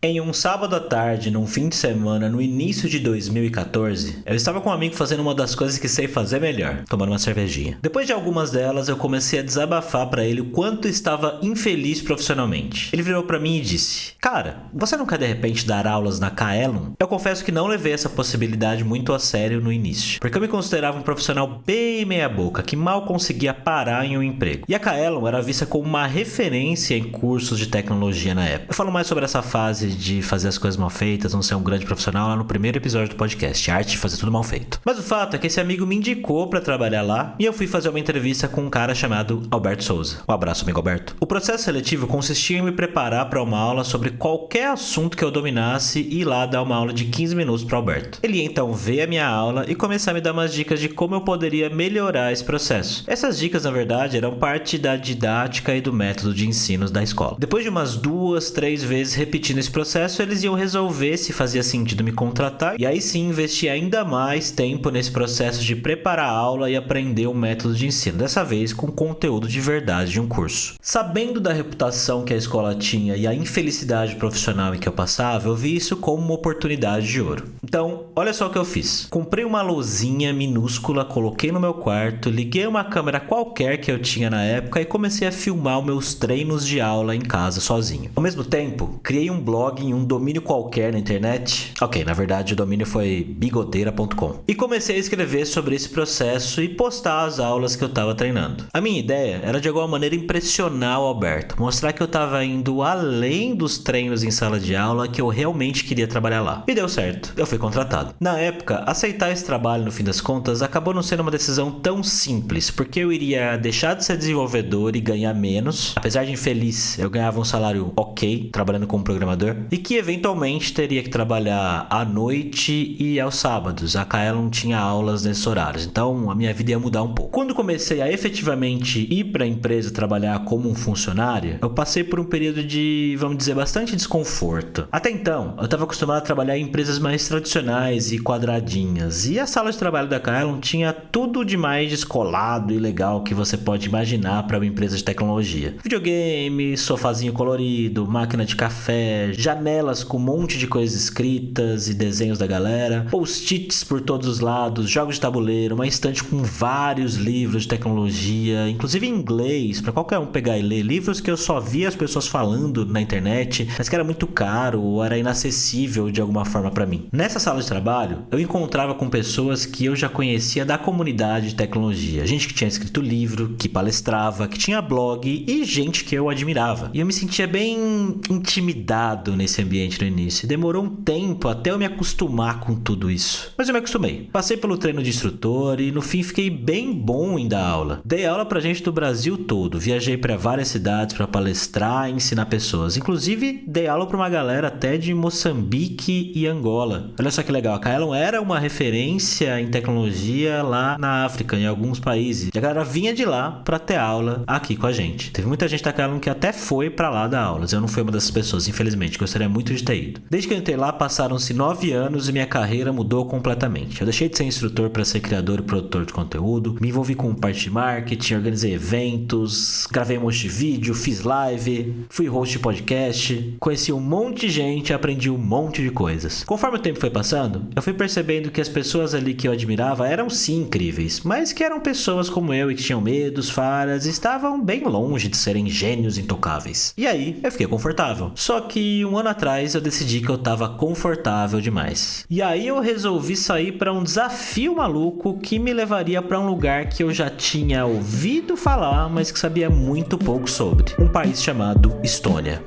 Em um sábado à tarde, num fim de semana, no início de 2014, eu estava com um amigo fazendo uma das coisas que sei fazer melhor, tomando uma cervejinha. Depois de algumas delas, eu comecei a desabafar pra ele o quanto estava infeliz profissionalmente. Ele virou pra mim e disse: "Cara, você não quer de repente dar aulas na Kaelon?" Eu confesso que não levei essa possibilidade muito a sério no início, porque eu me considerava um profissional bem meia boca, que mal conseguia parar em um emprego. E a Kaelon era vista como uma referência em cursos de tecnologia na época. Eu falo mais sobre essa fase de fazer as coisas mal feitas, não ser um grande profissional lá no primeiro episódio do podcast, a arte de fazer tudo mal feito. Mas o fato é que esse amigo me indicou pra trabalhar lá e eu fui fazer uma entrevista com um cara chamado Alberto Souza. Um abraço, amigo Alberto. O processo seletivo consistia em me preparar para uma aula sobre qualquer assunto que eu dominasse e ir lá dar uma aula de 15 minutos pro Alberto. Ele ia então ver a minha aula e começar a me dar umas dicas de como eu poderia melhorar esse processo. Essas dicas, na verdade, eram parte da didática e do método de ensino da escola. Depois de umas 2, 3 vezes repetindo esse processo, eles iam resolver se fazia sentido me contratar e aí sim investir ainda mais tempo nesse processo de preparar a aula e aprender o método de ensino, dessa vez com conteúdo de verdade de um curso. Sabendo da reputação que a escola tinha e a infelicidade profissional em que eu passava, eu vi isso como uma oportunidade de ouro. Então, olha só o que eu fiz. Comprei uma luzinha minúscula, coloquei no meu quarto, liguei uma câmera qualquer que eu tinha na época e comecei a filmar os meus treinos de aula em casa sozinho. Ao mesmo tempo, criei um blog em um domínio qualquer na internet. Ok, na verdade o domínio foi bigodeira.com. E comecei a escrever sobre esse processo e postar as aulas que eu estava treinando. A minha ideia era de alguma maneira impressionar o Alberto, mostrar que eu estava indo além dos treinos em sala de aula, que eu realmente queria trabalhar lá. E deu certo, eu fui contratado. Na época, aceitar esse trabalho no fim das contas acabou não sendo uma decisão tão simples, porque eu iria deixar de ser desenvolvedor e ganhar menos. Apesar de infeliz, eu ganhava um salário ok, trabalhando como programador, e que eventualmente teria que trabalhar à noite e aos sábados. A Kaelon tinha aulas nesses horários, então a minha vida ia mudar um pouco. Quando comecei a efetivamente ir para a empresa trabalhar como um funcionário, eu passei por um período de, vamos dizer, bastante desconforto. Até então, eu estava acostumado a trabalhar em empresas mais tradicionais e quadradinhas, e a sala de trabalho da Kaelon tinha tudo de mais descolado e legal que você pode imaginar para uma empresa de tecnologia. Videogame, sofazinho colorido, máquina de café, janelas com um monte de coisas escritas e desenhos da galera, post-its por todos os lados, jogos de tabuleiro, uma estante com vários livros de tecnologia, inclusive em inglês, para qualquer um pegar e ler, livros que eu só via as pessoas falando na internet, mas que era muito caro ou era inacessível de alguma forma para mim. Nessa sala de trabalho, eu encontrava com pessoas que eu já conhecia da comunidade de tecnologia, gente que tinha escrito livro, que palestrava, que tinha blog e gente que eu admirava. E eu me sentia bem intimidado nesse ambiente no início. Demorou um tempo até eu me acostumar com tudo isso. Mas eu me acostumei. Passei pelo treino de instrutor e no fim fiquei bem bom em dar aula. Dei aula pra gente do Brasil todo. Viajei pra várias cidades pra palestrar e ensinar pessoas. Inclusive, dei aula pra uma galera até de Moçambique e Angola. Olha só que legal. A Kaelon era uma referência em tecnologia lá na África, em alguns países. E a galera vinha de lá pra ter aula aqui com a gente. Teve muita gente da Kaelon que até foi pra lá dar aulas. Eu não fui uma dessas pessoas, infelizmente. Gostaria muito de ter ido. Desde que eu entrei lá, passaram-se 9 anos e minha carreira mudou completamente. Eu deixei de ser instrutor para ser criador e produtor de conteúdo, me envolvi com parte de marketing, organizei eventos, gravei um monte de vídeo, fiz live, fui host de podcast, conheci um monte de gente, aprendi um monte de coisas. Conforme o tempo foi passando, eu fui percebendo que as pessoas ali que eu admirava eram sim incríveis, mas que eram pessoas como eu e que tinham medos, falhas e estavam bem longe de serem gênios intocáveis. E aí, eu fiquei confortável. Só que um ano atrás eu decidi que eu tava confortável demais. E aí eu resolvi sair para um desafio maluco que me levaria para um lugar que eu já tinha ouvido falar, mas que sabia muito pouco sobre. Um país chamado Estônia.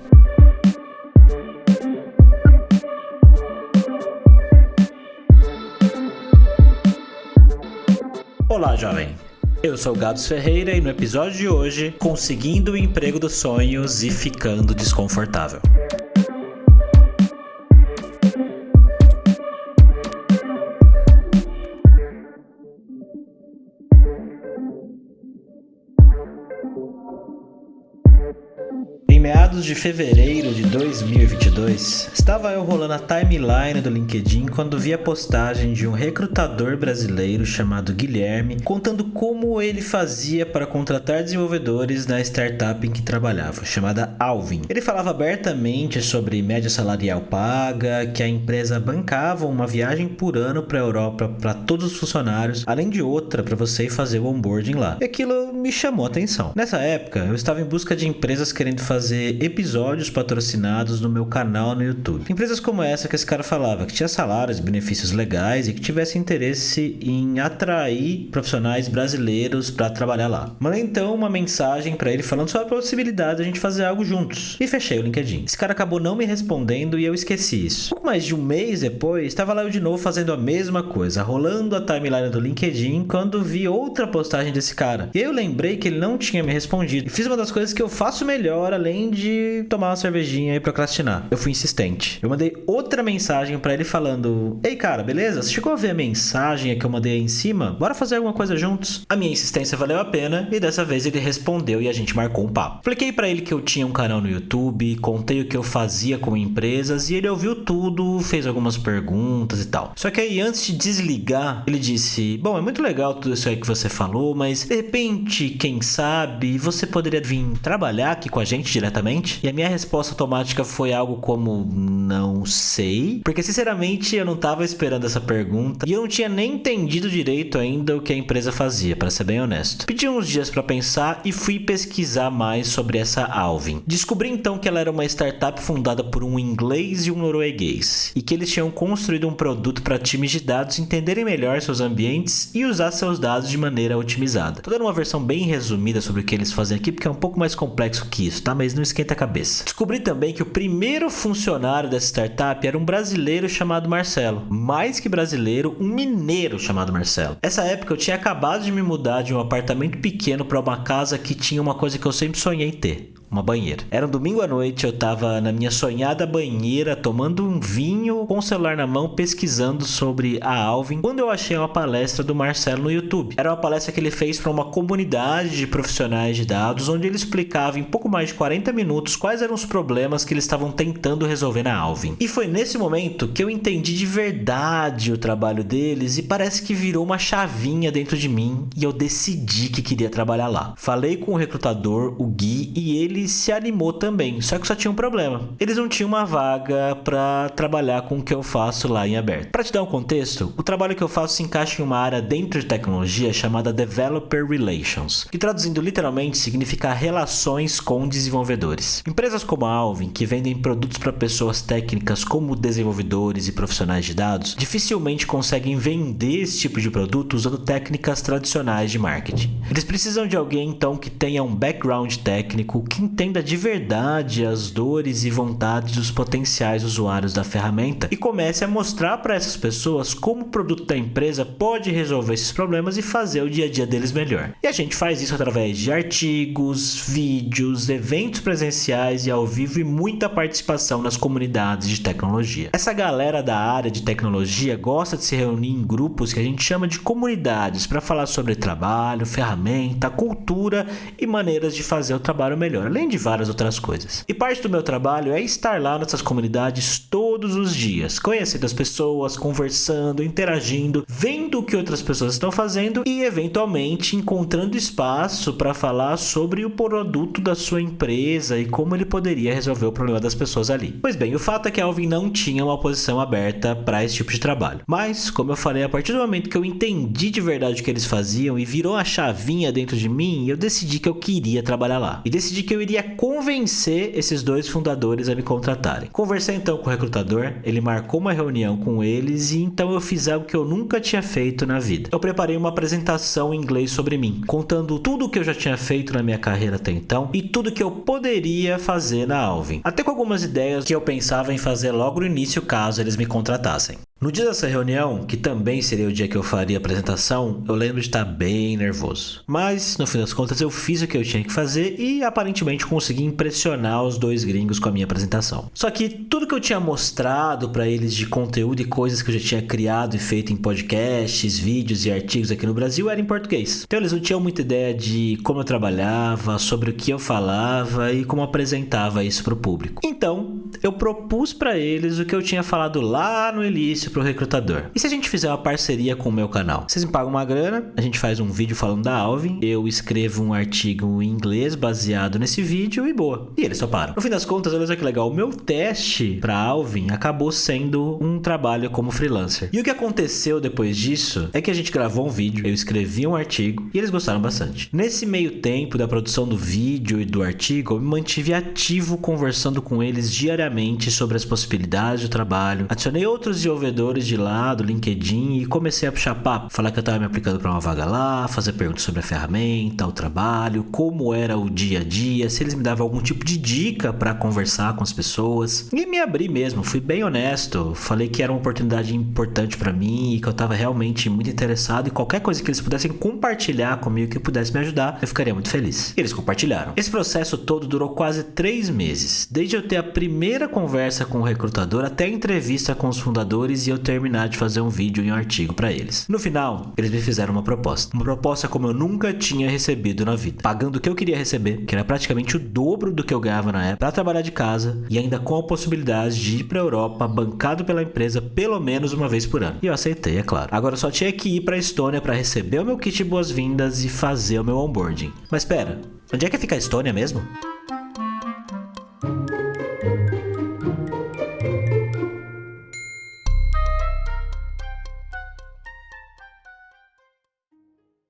Olá, jovem. Eu sou o Gabs Ferreira e no episódio de hoje, conseguindo o emprego dos sonhos e ficando desconfortável. Em meados meados de fevereiro de 2022, estava eu rolando a timeline do LinkedIn quando vi a postagem de um recrutador brasileiro chamado Guilherme contando como ele fazia para contratar desenvolvedores na startup em que trabalhava, chamada Alvin. Ele falava abertamente sobre média salarial paga, que a empresa bancava uma viagem por ano para a Europa para todos os funcionários, além de outra para você ir fazer o onboarding lá. E aquilo me chamou a atenção. Nessa época, eu estava em busca de empresas querendo fazer episódios patrocinados no meu canal no YouTube. Empresas como essa que esse cara falava, que tinha salários, benefícios legais e que tivesse interesse em atrair profissionais brasileiros para trabalhar lá. Mandei então uma mensagem para ele falando sobre a possibilidade de a gente fazer algo juntos. E fechei o LinkedIn. Esse cara acabou não me respondendo e eu esqueci isso. Pouco mais de um mês depois, estava lá eu de novo fazendo a mesma coisa, rolando a timeline do LinkedIn quando vi outra postagem desse cara. E eu lembrei que ele não tinha me respondido. E fiz uma das coisas que eu faço melhor, além de tomar uma cervejinha e procrastinar. Eu fui insistente. Eu mandei outra mensagem pra ele falando: ei cara, beleza? Você chegou a ver a mensagem que eu mandei aí em cima? Bora fazer alguma coisa juntos? A minha insistência valeu a pena e dessa vez ele respondeu e a gente marcou um papo. Expliquei pra ele que eu tinha um canal no YouTube, contei o que eu fazia com empresas e ele ouviu tudo, fez algumas perguntas e tal. Só que aí antes de desligar, ele disse: bom, é muito legal tudo isso aí que você falou, mas de repente, quem sabe, você poderia vir trabalhar aqui com a gente diretamente? E a minha resposta automática foi algo como: não sei, porque sinceramente eu não tava esperando essa pergunta e eu não tinha nem entendido direito ainda o que a empresa fazia, para ser bem honesto. Pedi uns dias para pensar e fui pesquisar mais sobre essa Alvin. Descobri então que ela era uma startup fundada por um inglês e um norueguês e que eles tinham construído um produto para times de dados entenderem melhor seus ambientes e usar seus dados de maneira otimizada. Tô dando uma versão bem resumida sobre o que eles fazem aqui porque é um pouco mais complexo que isso, tá? Mas não esquenta a cabeça. Descobri também que o primeiro funcionário dessa startup era um brasileiro chamado Marcelo. Mais que brasileiro, um mineiro chamado Marcelo. Nessa época eu tinha acabado de me mudar de um apartamento pequeno para uma casa que tinha uma coisa que eu sempre sonhei ter: uma banheira. Era um domingo à noite, eu tava na minha sonhada banheira, tomando um vinho, com o celular na mão, pesquisando sobre a Alvin, quando eu achei uma palestra do Marcelo no YouTube. Era uma palestra que ele fez para uma comunidade de profissionais de dados, onde ele explicava em pouco mais de 40 minutos quais eram os problemas que eles estavam tentando resolver na Alvin. E foi nesse momento que eu entendi de verdade o trabalho deles e parece que virou uma chavinha dentro de mim e eu decidi que queria trabalhar lá. Falei com o recrutador, o Gui, e ele se animou também, só que só tinha um problema: eles não tinham uma vaga para trabalhar com o que eu faço lá em aberto. Para te dar um contexto, o trabalho que eu faço se encaixa em uma área dentro de tecnologia chamada Developer Relations, que traduzindo literalmente significa relações com desenvolvedores. Empresas como a Alvin, que vendem produtos para pessoas técnicas como desenvolvedores e profissionais de dados, dificilmente conseguem vender esse tipo de produto usando técnicas tradicionais de marketing. Eles precisam de alguém então que tenha um background técnico, que entenda de verdade as dores e vontades dos potenciais usuários da ferramenta e comece a mostrar para essas pessoas como o produto da empresa pode resolver esses problemas e fazer o dia a dia deles melhor. E a gente faz isso através de artigos, vídeos, eventos presenciais e ao vivo e muita participação nas comunidades de tecnologia. Essa galera da área de tecnologia gosta de se reunir em grupos que a gente chama de comunidades para falar sobre trabalho, ferramenta, cultura e maneiras de fazer o trabalho melhor, além de várias outras coisas. E parte do meu trabalho é estar lá nessas comunidades todos os dias, conhecendo as pessoas, conversando, interagindo, vendo o que outras pessoas estão fazendo e eventualmente encontrando espaço para falar sobre o produto da sua empresa e como ele poderia resolver o problema das pessoas ali. Pois bem, o fato é que a Alvin não tinha uma posição aberta para esse tipo de trabalho. Mas, como eu falei, a partir do momento que eu entendi de verdade o que eles faziam e virou a chavinha dentro de mim, eu decidi que eu queria trabalhar lá. E decidi que eu iria convencer esses dois fundadores a me contratarem. Conversei então com o recrutador, ele marcou uma reunião com eles e então eu fiz algo que eu nunca tinha feito na vida. Eu preparei uma apresentação em inglês sobre mim, contando tudo o que eu já tinha feito na minha carreira até então e tudo que eu poderia fazer na Alvin. Até com algumas ideias que eu pensava em fazer logo no início caso eles me contratassem. No dia dessa reunião, que também seria o dia que eu faria a apresentação, eu lembro de estar bem nervoso. Mas, no fim das contas, eu fiz o que eu tinha que fazer e aparentemente consegui impressionar os dois gringos com a minha apresentação. Só que tudo que eu tinha mostrado para eles de conteúdo e coisas que eu já tinha criado e feito em podcasts, vídeos e artigos aqui no Brasil era em português. Então eles não tinham muita ideia de como eu trabalhava, sobre o que eu falava e como apresentava isso para o público. Então, eu propus para eles o que eu tinha falado lá no início pro recrutador. E se a gente fizer uma parceria com o meu canal? Vocês me pagam uma grana, a gente faz um vídeo falando da Alvin, eu escrevo um artigo em inglês baseado nesse vídeo e boa. E eles toparam. No fim das contas, olha só que legal, o meu teste pra Alvin acabou sendo um trabalho como freelancer. E o que aconteceu depois disso é que a gente gravou um vídeo, eu escrevi um artigo e eles gostaram bastante. Nesse meio tempo da produção do vídeo e do artigo, eu me mantive ativo conversando com eles diariamente sobre as possibilidades do trabalho. Adicionei outros desenvolvedores de lá do LinkedIn e comecei a puxar papo, falar que eu estava me aplicando para uma vaga lá, fazer perguntas sobre a ferramenta, o trabalho, como era o dia a dia, se eles me davam algum tipo de dica para conversar com as pessoas. E me abri mesmo, fui bem honesto, falei que era uma oportunidade importante para mim e que eu estava realmente muito interessado e qualquer coisa que eles pudessem compartilhar comigo que pudesse me ajudar, eu ficaria muito feliz. E eles compartilharam. Esse processo todo durou quase 3 meses, desde eu ter a primeira conversa com o recrutador até a entrevista com os fundadores e eu terminar de fazer um vídeo e um artigo para eles. No final, eles me fizeram uma proposta como eu nunca tinha recebido na vida, pagando o que eu queria receber, que era praticamente o dobro do que eu ganhava na época, para trabalhar de casa e ainda com a possibilidade de ir para a Europa, bancado pela empresa pelo menos uma vez por ano. E eu aceitei, é claro. Agora eu só tinha que ir para a Estônia para receber o meu kit de boas-vindas e fazer o meu onboarding. Mas espera, onde é que fica a Estônia mesmo?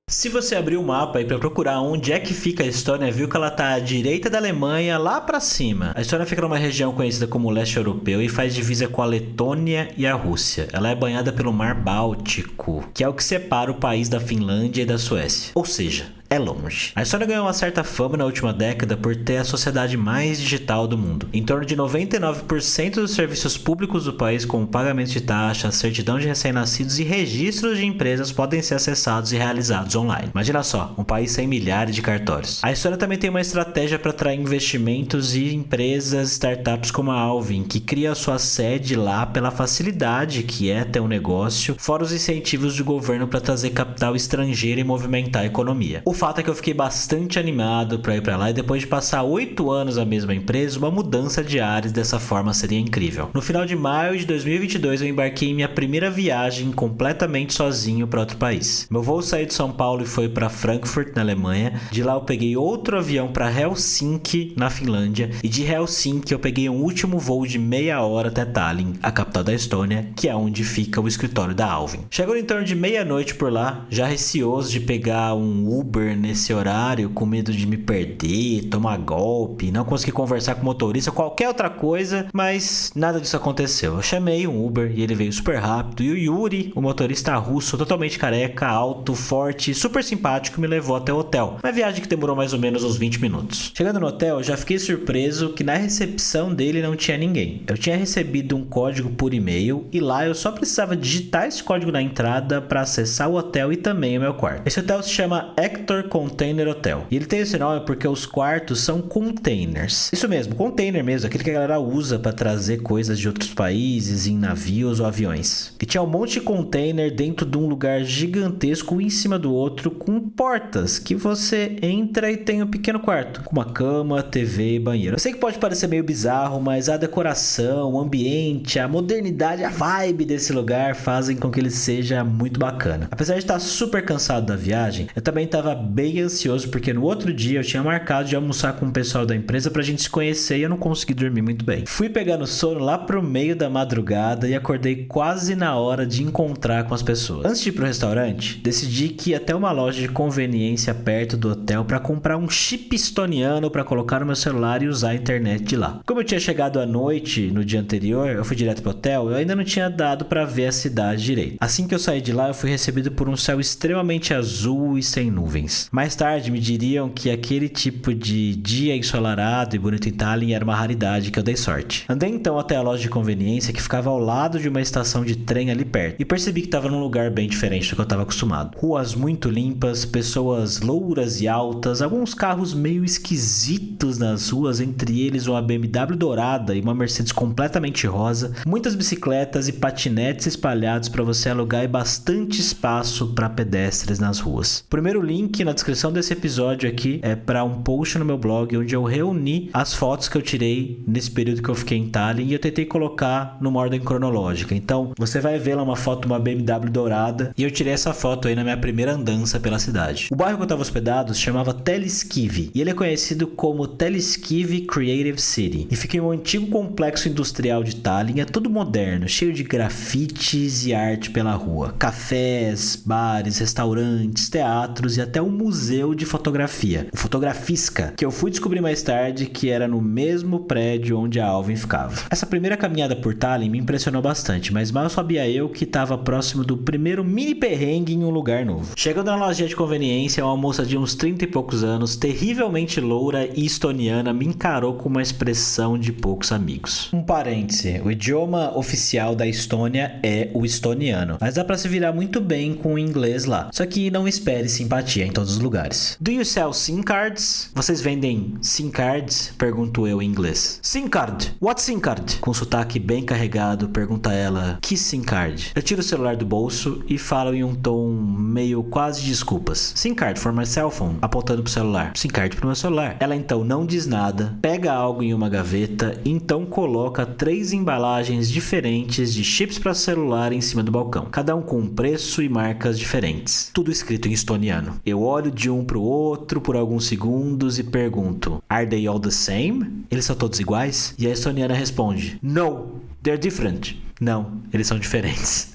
Se você abrir o mapa aí para procurar onde é que fica a Estônia, viu que ela tá à direita da Alemanha, lá para cima. A Estônia fica numa região conhecida como leste europeu e faz divisa com a Letônia e a Rússia. Ela é banhada pelo Mar Báltico, que é o que separa o país da Finlândia e da Suécia. Ou seja, é longe. A Estônia ganhou uma certa fama na última década por ter a sociedade mais digital do mundo. Em torno de 99% dos serviços públicos do país, como pagamento de taxas, certidão de recém-nascidos e registros de empresas, podem ser acessados e realizados online. Imagina só, um país sem milhares de cartórios. A Estônia também tem uma estratégia para atrair investimentos e empresas, startups como a Alvin, que cria a sua sede lá pela facilidade que é ter um negócio, fora os incentivos do governo para trazer capital estrangeiro e movimentar a economia. O fato é que eu fiquei bastante animado para ir para lá e depois de passar 8 anos na mesma empresa, uma mudança de ares dessa forma seria incrível. No final de maio de 2022 eu embarquei em minha primeira viagem completamente sozinho para outro país. Meu voo saiu de São Paulo e foi para Frankfurt, na Alemanha. De lá eu peguei outro avião para Helsinki, na Finlândia, e de Helsinki eu peguei um último voo de meia hora até Tallinn, a capital da Estônia, que é onde fica o escritório da Alvin. Chegou em torno de meia-noite por lá, já receoso de pegar um Uber nesse horário, com medo de me perder, tomar golpe, não conseguir conversar com o motorista, qualquer outra coisa, mas nada disso aconteceu. Eu chamei um Uber e ele veio super rápido e o Yuri, o motorista russo, totalmente careca, alto, forte, super simpático, me levou até o hotel. Uma viagem que demorou mais ou menos uns 20 minutos. Chegando no hotel, eu já fiquei surpreso que na recepção dele não tinha ninguém. Eu tinha recebido um código por e-mail e lá eu só precisava digitar esse código na entrada para acessar o hotel e também o meu quarto. Esse hotel se chama Hector Container Hotel. E ele tem esse nome porque os quartos são containers. Isso mesmo, container mesmo, aquele que a galera usa para trazer coisas de outros países em navios ou aviões. E tinha um monte de container dentro de um lugar gigantesco, um em cima do outro, com portas que você entra e tem um pequeno quarto, com uma cama, TV e banheiro. Eu sei que pode parecer meio bizarro, mas a decoração, o ambiente, a modernidade, a vibe desse lugar fazem com que ele seja muito bacana. Apesar de estar super cansado da viagem, eu também estava bem ansioso porque no outro dia eu tinha marcado de almoçar com o pessoal da empresa pra gente se conhecer e eu não consegui dormir muito bem. Fui pegando sono lá pro meio da madrugada e acordei quase na hora de encontrar com as pessoas. Antes de ir pro restaurante, decidi que ia até uma loja de conveniência perto do hotel hotel para comprar um chip estoniano para colocar no meu celular e usar a internet de lá. Como eu tinha chegado à noite no dia anterior, eu fui direto pro hotel, eu ainda não tinha dado para ver a cidade direito. Assim que eu saí de lá, eu fui recebido por um céu extremamente azul e sem nuvens. Mais tarde me diriam que aquele tipo de dia ensolarado e bonito em Tallinn era uma raridade, que eu dei sorte. Andei então até a loja de conveniência que ficava ao lado de uma estação de trem ali perto e percebi que estava num lugar bem diferente do que eu estava acostumado. Ruas muito limpas, pessoas louras e altas, alguns carros meio esquisitos nas ruas, entre eles uma BMW dourada e uma Mercedes completamente rosa, muitas bicicletas e patinetes espalhados para você alugar e bastante espaço para pedestres nas ruas. O primeiro link na descrição desse episódio aqui é para um post no meu blog onde eu reuni as fotos que eu tirei nesse período que eu fiquei em Tallinn e eu tentei colocar numa ordem cronológica. Então, você vai ver lá uma foto de uma BMW dourada e eu tirei essa foto aí na minha primeira andança pela cidade. O bairro que eu estava hospedado se chamava Telliskivi e ele é conhecido como Telliskivi Creative City e fica em um antigo complexo industrial de Tallinn, é todo moderno, cheio de grafites e arte pela rua, cafés, bares, restaurantes, teatros e até um museu de fotografia, o Fotografiska, que eu fui descobrir mais tarde que era no mesmo prédio onde a Alvin ficava. Essa primeira caminhada por Tallinn me impressionou bastante, mas mal sabia eu que estava próximo do primeiro mini perrengue em um lugar novo. Chegando na lojinha de conveniência, uma moça de uns 30 e poucos anos, terrivelmente loura e estoniana, me encarou com uma expressão de poucos amigos. Um parêntese, o idioma oficial da Estônia é o estoniano, mas dá pra se virar muito bem com o inglês lá. Só que não espere simpatia em todos os lugares. Do you sell SIM cards? Vocês vendem SIM cards? Pergunto eu em inglês. SIM card? What SIM card? Com sotaque bem carregado, pergunta ela, que SIM card? Eu tiro o celular do bolso e falo em um tom meio quase de desculpas. SIM card for my cell phone, apontando pro celular. SIM card pro meu celular. Ela então não diz nada, pega algo em uma gaveta e então coloca 3 embalagens diferentes de chips para celular em cima do balcão, cada um com um preço e marcas diferentes, tudo escrito em estoniano. Eu olho de um pro outro por alguns segundos e pergunto, are they all the same? Eles são todos iguais? E a estoniana responde, no, they're different. Não, eles são diferentes.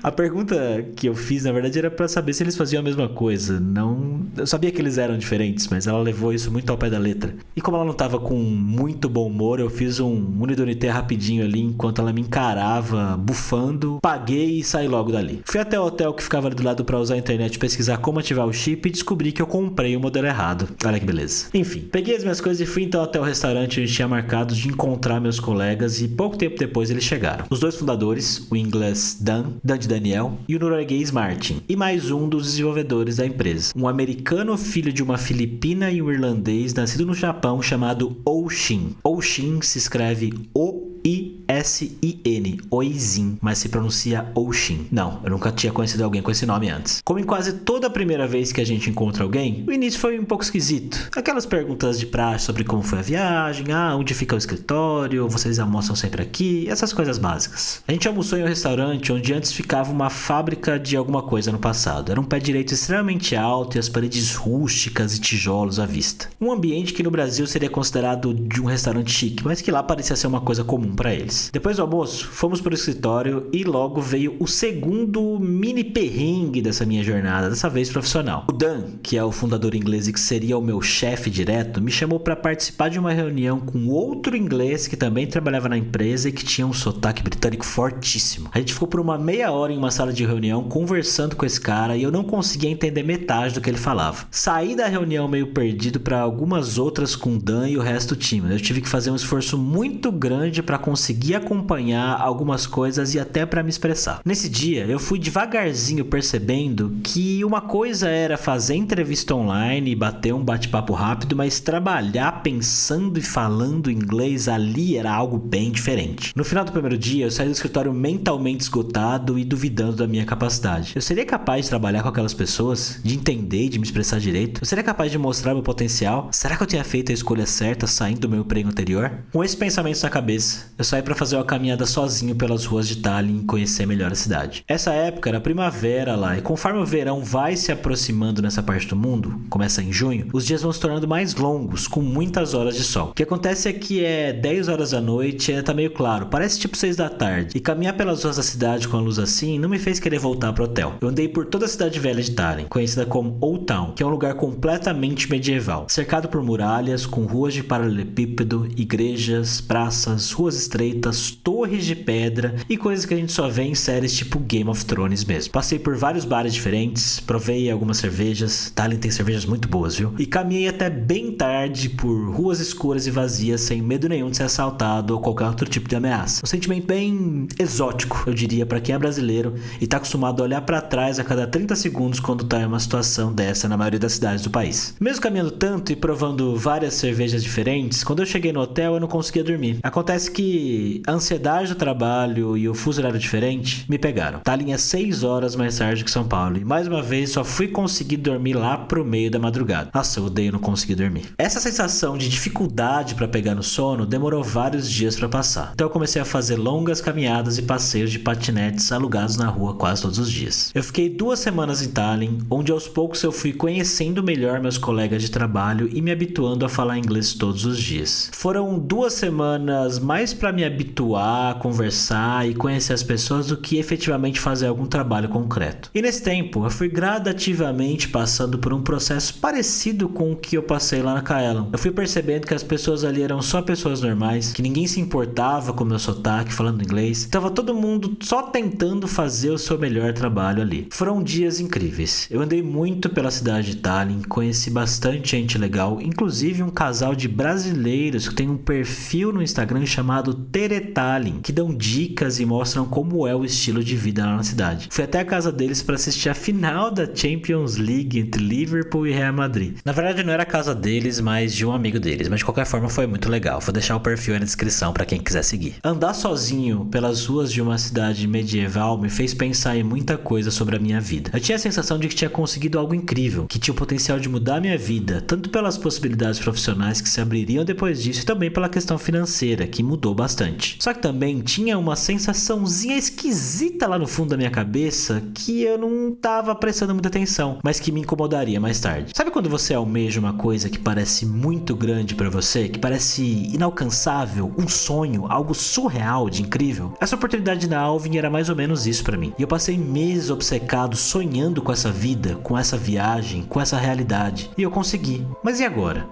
A pergunta que eu fiz, na verdade, era pra saber se eles faziam a mesma coisa. Não, eu sabia que eles eram diferentes, mas ela levou isso muito ao pé da letra. E como ela não tava com muito bom humor, eu fiz um unidunité rapidinho ali, enquanto ela me encarava, bufando, paguei e saí logo dali. Fui até o hotel que ficava ali do lado pra usar a internet, pesquisar como ativar o chip e descobri que eu comprei o modelo errado. Olha que beleza. Enfim, peguei as minhas coisas e fui então até o restaurante onde tinha marcado de encontrar meus colegas e pouco tempo depois eles chegaram. Os dois fundadores, o inglês Dan de Daniel, e o norueguês Martin, e mais um dos desenvolvedores da empresa. Um americano filho de uma filipina e um irlandês nascido no Japão chamado Oshin. Oshin se escreve O-I-S-I-N, Oisin, mas se pronuncia Oshin. Não, eu nunca tinha conhecido alguém com esse nome antes. Como em quase toda a primeira vez que a gente encontra alguém, o início foi um pouco esquisito. Aquelas perguntas de praxe sobre como foi a viagem, onde fica o escritório, vocês almoçam sempre aqui, essas coisas básicas. A gente almoçou em um restaurante onde antes ficava uma fábrica de alguma coisa no passado. Era um pé direito extremamente alto e as paredes rústicas e tijolos à vista. Um ambiente que no Brasil seria considerado de um restaurante chique, mas que lá parecia ser uma coisa comum para eles. Depois do almoço, fomos para o escritório e logo veio o segundo mini perrengue dessa minha jornada, dessa vez profissional. O Dan, que é o fundador inglês e que seria o meu chefe direto, me chamou para participar de uma reunião com outro inglês que também trabalhava na empresa e que tinha um sotaque britânico fortíssimo. A gente ficou por uma meia hora em uma sala de reunião conversando com esse cara e eu não conseguia entender metade do que ele falava. Saí da reunião meio perdido para algumas outras com o Dan e o resto do time. Eu tive que fazer um esforço muito grande para conseguir acompanhar algumas coisas e até para me expressar. Nesse dia, eu fui devagarzinho percebendo que uma coisa era fazer entrevista online e bater um bate-papo rápido, mas trabalhar pensando e falando inglês ali era algo bem diferente. No final do primeiro dia, eu saí do escritório mentalmente esgotado e duvidando da minha capacidade. Eu seria capaz de trabalhar com aquelas pessoas? De entender e de me expressar direito? Eu seria capaz de mostrar meu potencial? Será que eu tinha feito a escolha certa saindo do meu emprego anterior? Com esses pensamentos na cabeça, eu saí para fazer fazer uma caminhada sozinho pelas ruas de Tallinn e conhecer melhor a cidade. Essa época era primavera lá, e conforme o verão vai se aproximando nessa parte do mundo, começa em junho, os dias vão se tornando mais longos, com muitas horas de sol. O que acontece é que 10 horas da noite, tá meio claro, parece tipo 6 da tarde, e caminhar pelas ruas da cidade com a luz assim não me fez querer voltar pro hotel. Eu andei por toda a cidade velha de Tallinn, conhecida como Old Town, que é um lugar completamente medieval, cercado por muralhas, com ruas de paralelepípedo, igrejas, praças, ruas estreitas, torres de pedra e coisas que a gente só vê em séries tipo Game of Thrones mesmo. Passei por vários bares diferentes, provei algumas cervejas, Tallinn tem cervejas muito boas, viu? E caminhei até bem tarde por ruas escuras e vazias, sem medo nenhum de ser assaltado ou qualquer outro tipo de ameaça. Um sentimento bem exótico, eu diria, pra quem é brasileiro e tá acostumado a olhar pra trás a cada 30 segundos quando tá em uma situação dessa na maioria das cidades do país. Mesmo caminhando tanto e provando várias cervejas diferentes, quando eu cheguei no hotel eu não conseguia dormir. Acontece que a ansiedade do trabalho e o fuso horário diferente me pegaram. Tallinn é 6 horas mais tarde que São Paulo e mais uma vez só fui conseguir dormir lá pro meio da madrugada. Nossa, eu odeio não conseguir dormir. Essa sensação de dificuldade pra pegar no sono demorou vários dias pra passar. Então eu comecei a fazer longas caminhadas e passeios de patinetes alugados na rua quase todos os dias. Eu fiquei 2 semanas em Tallinn, onde aos poucos eu fui conhecendo melhor meus colegas de trabalho e me habituando a falar inglês todos os dias. Foram 2 semanas mais pra me habituar, conversar e conhecer as pessoas do que efetivamente fazer algum trabalho concreto. E nesse tempo eu fui gradativamente passando por um processo parecido com o que eu passei lá na Kaelon. Eu fui percebendo que as pessoas ali eram só pessoas normais, que ninguém se importava com o meu sotaque falando inglês. Tava todo mundo só tentando fazer o seu melhor trabalho ali. Foram dias incríveis. Eu andei muito pela cidade de Tallinn, conheci bastante gente legal, inclusive um casal de brasileiros que tem um perfil no Instagram chamado Teretallinn, que dão dicas e mostram como é o estilo de vida lá na cidade. Fui até a casa deles para assistir a final da Champions League entre Liverpool e Real Madrid. Na verdade não era a casa deles, mas de um amigo deles, mas de qualquer forma foi muito legal. Vou deixar o perfil aí na descrição para quem quiser seguir. Andar sozinho pelas ruas de uma cidade medieval me fez pensar em muita coisa sobre a minha vida. Eu tinha a sensação de que tinha conseguido algo incrível, que tinha o potencial de mudar a minha vida, tanto pelas possibilidades profissionais que se abririam depois disso e também pela questão financeira, que mudou bastante. Só que também tinha uma sensaçãozinha esquisita lá no fundo da minha cabeça que eu não tava prestando muita atenção, mas que me incomodaria mais tarde. Sabe quando você almeja uma coisa que parece muito grande pra você, que parece inalcançável, um sonho, algo surreal de incrível? Essa oportunidade na Alvin era mais ou menos isso pra mim. E eu passei meses obcecado sonhando com essa vida, com essa viagem, com essa realidade. E eu consegui. Mas e agora?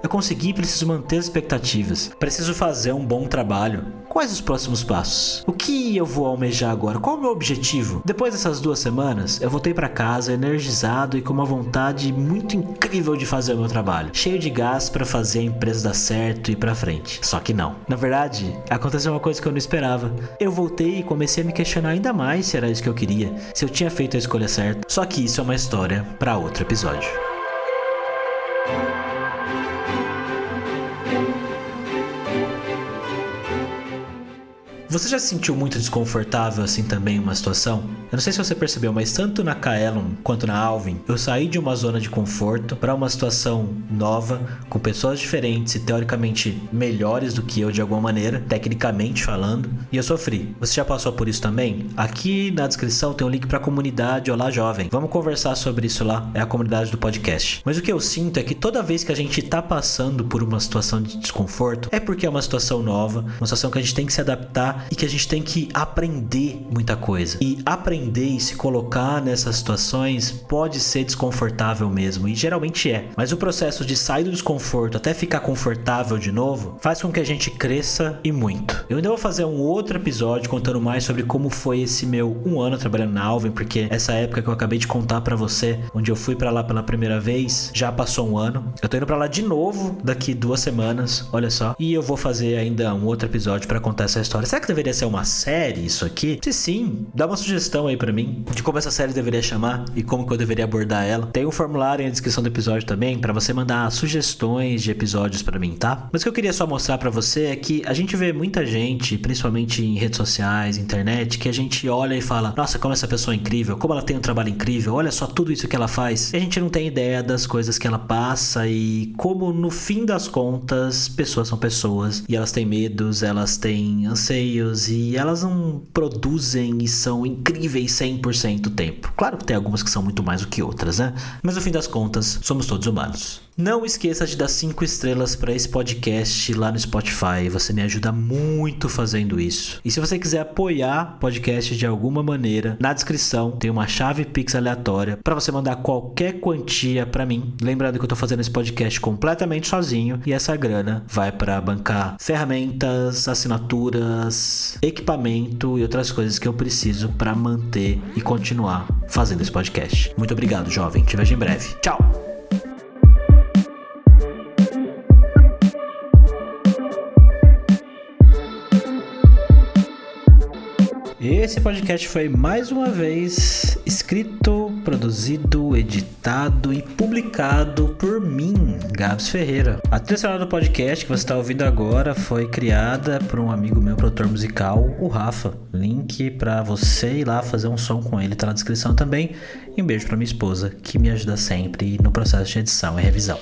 Eu consegui e preciso manter as expectativas. Preciso fazer um bom trabalho. Quais os próximos passos? O que eu vou almejar agora? Qual é o meu objetivo? Depois dessas 2 semanas, eu voltei pra casa energizado e com uma vontade muito incrível de fazer o meu trabalho. Cheio de gás pra fazer a empresa dar certo e ir pra frente. Só que não. Na verdade, aconteceu uma coisa que eu não esperava. Eu voltei e comecei a me questionar ainda mais se era isso que eu queria, se eu tinha feito a escolha certa. Só que isso é uma história pra outro episódio. Você já se sentiu muito desconfortável assim também em uma situação? Eu não sei se você percebeu, mas tanto na Kaelon quanto na Alvin, eu saí de uma zona de conforto para uma situação nova, com pessoas diferentes e teoricamente melhores do que eu de alguma maneira, tecnicamente falando, e eu sofri. Você já passou por isso também? Aqui na descrição tem um link para a comunidade Olá Jovem. Vamos conversar sobre isso lá, é a comunidade do podcast. Mas o que eu sinto é que toda vez que a gente tá passando por uma situação de desconforto, é porque é uma situação nova, uma situação que a gente tem que se adaptar e que a gente tem que aprender muita coisa. E aprender e se colocar nessas situações pode ser desconfortável mesmo, e geralmente é. Mas o processo de sair do desconforto até ficar confortável de novo faz com que a gente cresça e muito. Eu ainda vou fazer um outro episódio contando mais sobre como foi esse meu 1 ano trabalhando na Alvin, porque essa época que eu acabei de contar pra você, onde eu fui pra lá pela primeira vez, já passou 1 ano. Eu tô indo pra lá de novo daqui 2 semanas, olha só. E eu vou fazer ainda um outro episódio pra contar essa história. Será que que deveria ser uma série isso aqui? Se sim, dá uma sugestão aí pra mim de como essa série deveria chamar e como que eu deveria abordar ela. Tem um formulário na descrição do episódio também pra você mandar sugestões de episódios pra mim, tá? Mas o que eu queria só mostrar pra você é que a gente vê muita gente, principalmente em redes sociais, internet, que a gente olha e fala: nossa, como essa pessoa é incrível, como ela tem um trabalho incrível, olha só tudo isso que ela faz. E a gente não tem ideia das coisas que ela passa e como no fim das contas, pessoas são pessoas e elas têm medos, elas têm anseios e elas não produzem e são incríveis 100% do tempo. Claro que tem algumas que são muito mais do que outras, né? Mas no fim das contas, somos todos humanos. Não esqueça de dar 5 estrelas para esse podcast lá no Spotify. Você me ajuda muito fazendo isso. E se você quiser apoiar o podcast de alguma maneira, na descrição tem uma chave Pix aleatória para você mandar qualquer quantia para mim. Lembrando que eu tô fazendo esse podcast completamente sozinho e essa grana vai para bancar ferramentas, assinaturas, equipamento e outras coisas que eu preciso para manter e continuar fazendo esse podcast. Muito obrigado, jovem. Te vejo em breve. Tchau! Esse podcast foi mais uma vez escrito, produzido, editado e publicado por mim, Gabs Ferreira. A trilha sonora do podcast que você está ouvindo agora foi criada por um amigo meu, produtor musical, o Rafa. Link para você ir lá fazer um som com ele tá na descrição também. E um beijo para minha esposa, que me ajuda sempre no processo de edição e revisão.